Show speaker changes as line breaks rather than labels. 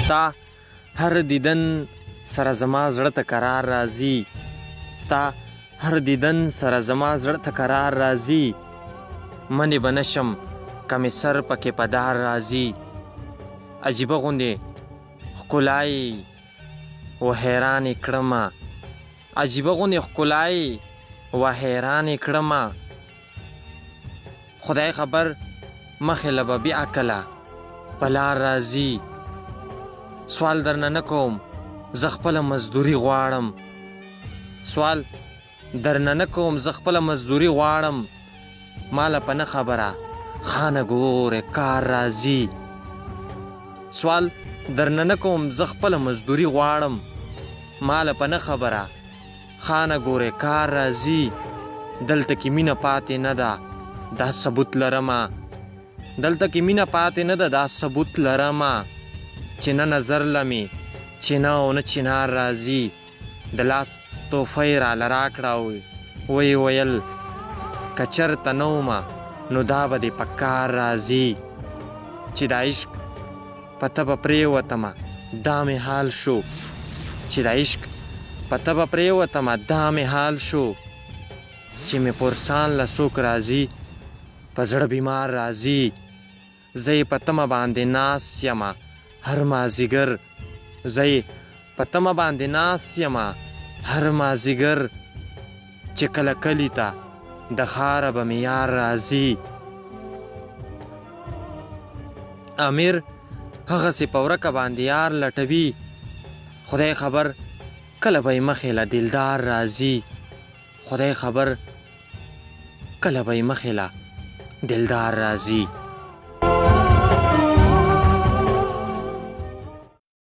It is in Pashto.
ستا هر دیدن سره زما زړه ته قرار راځي ستا هر دیدن سره زما زړه ته قرار راځي منې به نشم که مې سر پکې په دار راځي عجیبه غوندې ښکلا یې و حیران یې کړمه عجیبه غوندې ښکلا یې و حیران یې کړمه خدای خبر مخې له به بیا کله په لار راځي سوال درنه نه کوم زه خپله مزدوري غواړم سوال درنه نه کوم زه خپله مزدوري غواړم ماله په نه خبره خانه ګورې کار راځي سوال درنه نه کوم زه خپله مزدوري غواړم ماله په نه خبره خانه ګورې کار راځي دلته کې مینه پاتې نه ده دا ثبوت لرمه دلته کې مینه پاتې نه ده دا ثبوت لرمه چې نه نظر لمې چې نه او نه چنار راځي د لاس تحفه یې راله راکړه ویې ویل که چېرته نه ومه نو دا به دې په کار راځي چې د عشق په تبه پرېوتمه دا مې حال شو چې د عشق په تبه پرېوتمه دا مې حال شو چې مې پرسان له څوک راځي په زړه بیمار راځي زه یې په تمه باندې ناست یمه هر مازدیګر زه یې په تمه باندې ناست یمه هر مازدیګر چې کله کلي ته د ښاره به مې یار راځي امیر هغسې په ورکه باندې یار لټوي خدای خبر کله به یې مخې له دلدار راځي خدای خبر کله به یې مخې له دلدار راځي